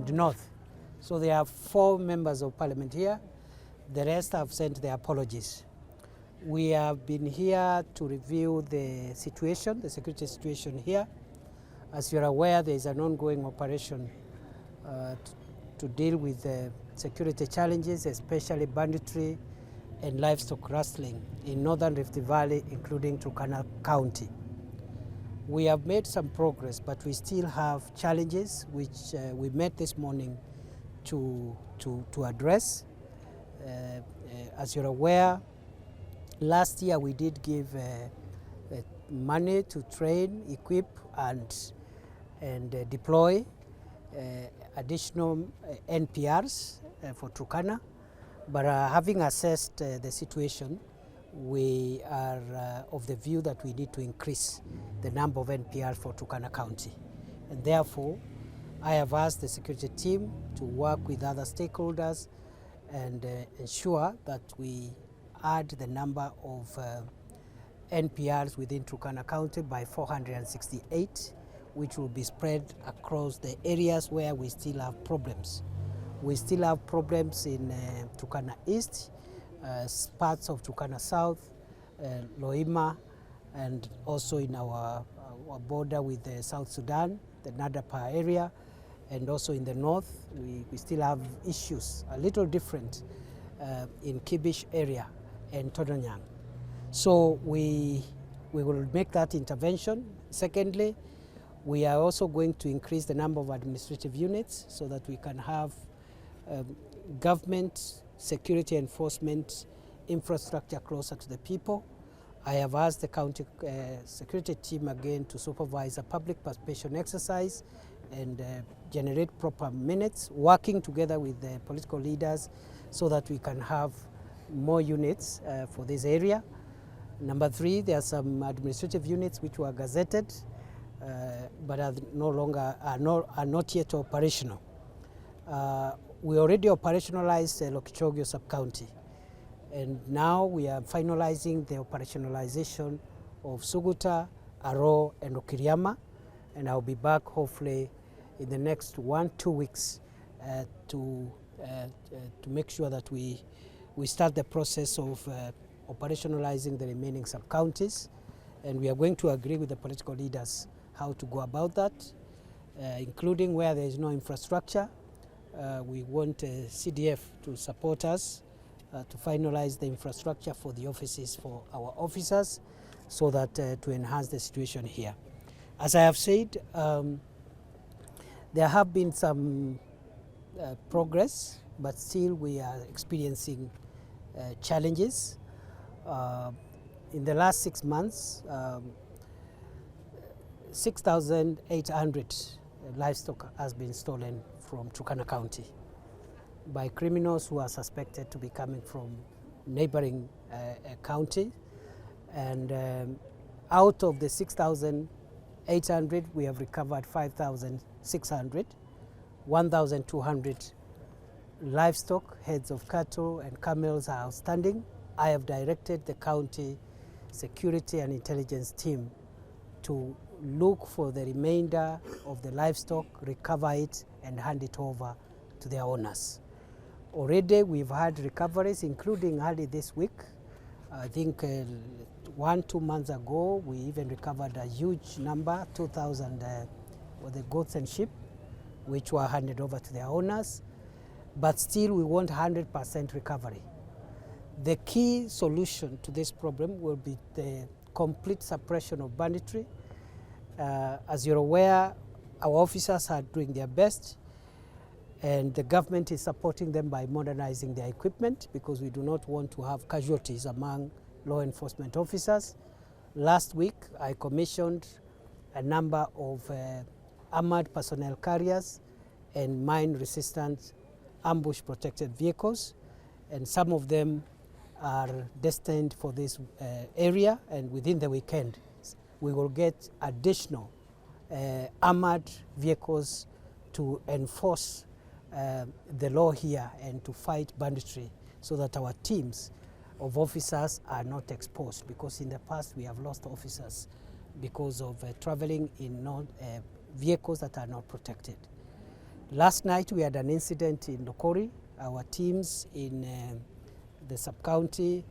and North. So there are 4 members of parliament here. The rest have sent their apologies. We have been here to review the situation, the security situation here. As you're aware, there is an ongoing operation to deal with the security challenges, especially banditry and livestock rustling in northern Rift Valley, including Turkana County. We have made some progress, but we still have challenges which we met this morning to address. As you're aware, last year we did give money to train, equip, and deploy additional NPRs for Turkana. But having assessed the situation, we are of the view that we need to increase the number of NPRs for Turkana County. And therefore, I have asked the security team to work with other stakeholders and ensure that we add the number of NPRs within Turkana County by 468, which will be spread across the areas where we still have problems. We still have problems in Turkana East, parts of Turkana South, Loima, and also in our border with South Sudan, the Nadapa area, and also in the north. We still have issues, a little different in Kibish area and Todonyang. So we will make that intervention. Secondly, we are also going to increase the number of administrative units so that we can have government security enforcement infrastructure closer to the people. I have asked the county security team again to supervise a public participation exercise and generate proper minutes, working together with the political leaders so that we can have more units for this area. Number 3, there are some administrative units which were gazetted but are not yet operational. We already operationalized Lokichogio sub-county, and now we are finalizing the operationalization of Suguta, Aro, and Okiriama, and I'll be back hopefully in the next 1-2 weeks to make sure that we start the process of operationalizing the remaining sub-counties, and we are going to agree with the political leaders how to go about that, including where there is no infrastructure. We want CDF to support us to finalize the infrastructure for the offices for our officers so that to enhance the situation here. As I have said, there have been some progress, but still we are experiencing challenges. In the last 6 months, 6,800 livestock has been stolen from Turkana County by criminals who are suspected to be coming from neighboring county. And out of the 6,800, we have recovered 5,600, 1,200 livestock, heads of cattle and camels are outstanding. I have directed the county security and intelligence team to look for the remainder of the livestock, recover it, and hand it over to their owners. Already we've had recoveries, including early this week. I think 1-2 months ago, we even recovered a huge number, 2,000 for the goats and sheep, which were handed over to their owners. But still, we want 100% recovery. The key solution to this problem will be the complete suppression of banditry. As you're aware, our officers are doing their best, and the government is supporting them by modernizing their equipment because we do not want to have casualties among law enforcement officers. Last week, I commissioned a number of armored personnel carriers and mine-resistant ambush-protected vehicles, and some of them are destined for this area, and within the weekend, we will get additional armored vehicles to enforce the law here and to fight banditry so that our teams of officers are not exposed, because in the past we have lost officers because of traveling in vehicles that are not protected. Last night we had an incident in Lokori. Our teams in the sub-county,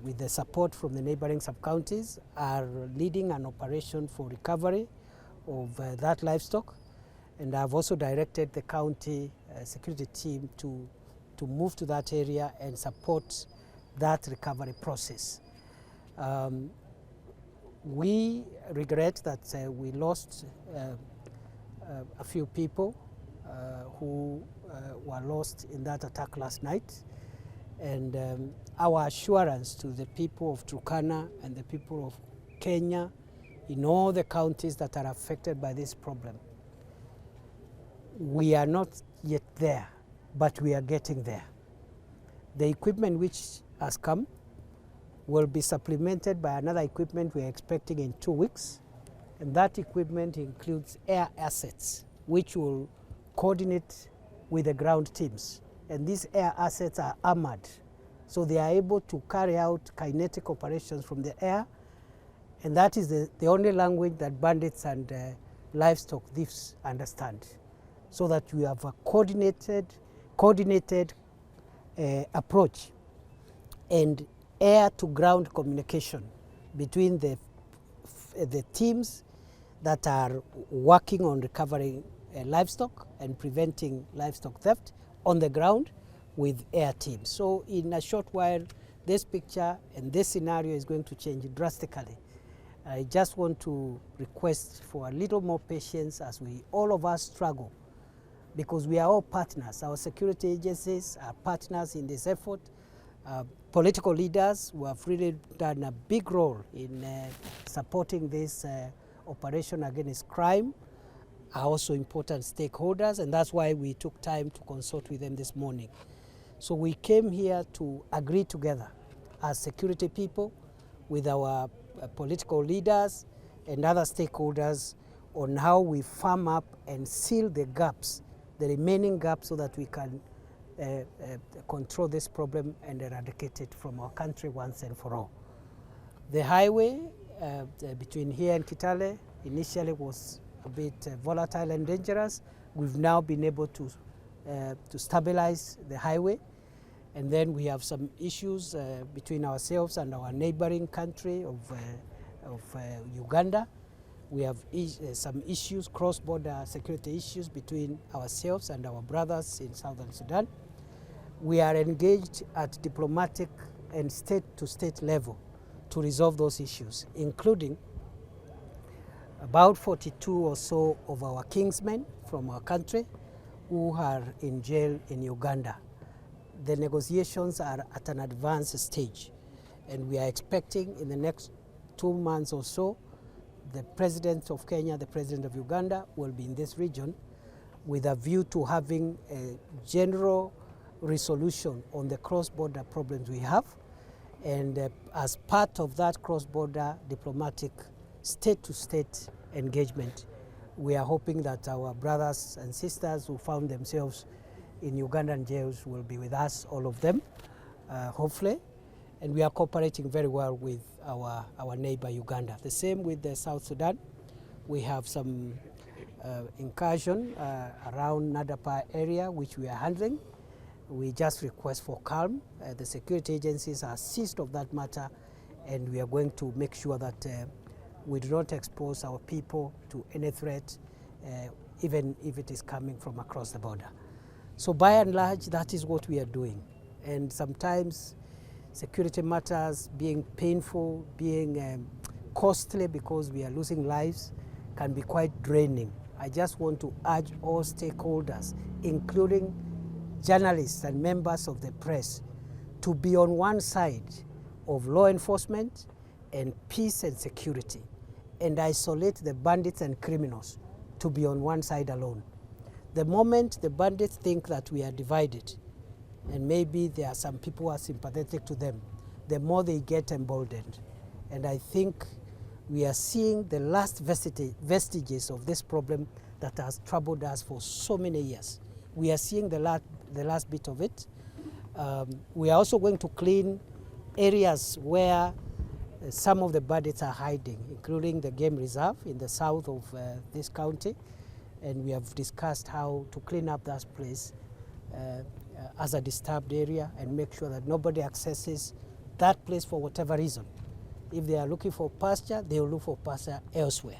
with the support from the neighboring sub-counties, are leading an operation for recovery of that livestock. And I've also directed the county security team to move to that area and support that recovery process. We regret that we lost a few people who were lost in that attack last night. And our assurance to the people of Turkana and the people of Kenya in all the counties that are affected by this problem, we are not yet there, but we are getting there. The equipment which has come will be supplemented by another equipment we are expecting in 2 weeks. And that equipment includes air assets, which will coordinate with the ground teams. And these air assets are armored, so they are able to carry out kinetic operations from the air. And that is the only language that bandits and livestock thieves understand. So that we have a coordinated approach and air-to-ground communication between the teams that are working on recovering livestock and preventing livestock theft on the ground with air teams. So in a short while, this picture and this scenario is going to change drastically. I just want to request for a little more patience as all of us struggle, because we are all partners. Our security agencies are partners in this effort. Political leaders who have really done a big role in supporting this operation against crime are also important stakeholders, and that's why we took time to consult with them this morning. So we came here to agree together as security people with our political leaders and other stakeholders on how we firm up and seal the gaps, the remaining gaps, so that we can control this problem and eradicate it from our country once and for all. The highway between here and Kitale initially was a bit volatile and dangerous. We've now been able to stabilize the highway, and then we have some issues between ourselves and our neighboring country of Uganda. We have some issues, cross-border security issues between ourselves and our brothers in Southern Sudan. We are engaged at diplomatic and state-to-state level to resolve those issues, including about 42 or so of our kingsmen from our country who are in jail in Uganda. The negotiations are at an advanced stage, and we are expecting in the next 2 months or so, the President of Kenya, the President of Uganda will be in this region with a view to having a general resolution on the cross-border problems we have. And as part of that cross-border diplomatic state-to-state engagement, we are hoping that our brothers and sisters who found themselves in Ugandan jails will be with us, all of them, hopefully. And we are cooperating very well with our neighbor Uganda. The same with the South Sudan. We have some incursion around Nadapa area, which we are handling. We just request for calm. The security agencies are seized of that matter, and we are going to make sure that we do not expose our people to any threat, even if it is coming from across the border. So by and large, that is what we are doing. And sometimes security matters being painful, being costly because we are losing lives, can be quite draining. I just want to urge all stakeholders, including journalists and members of the press, to be on one side of law enforcement and peace and security, and isolate the bandits and criminals to be on one side alone. The moment the bandits think that we are divided, and maybe there are some people who are sympathetic to them, the more they get emboldened. And I think we are seeing the last vestiges of this problem that has troubled us for so many years. We are seeing the last bit of it. We are also going to clean areas where some of the bandits are hiding, including the game reserve in the south of this county. and we have discussed how to clean up that place as a disturbed area and make sure that nobody accesses that place for whatever reason. If they are looking for pasture, they will look for pasture elsewhere.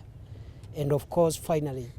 And of course, finally,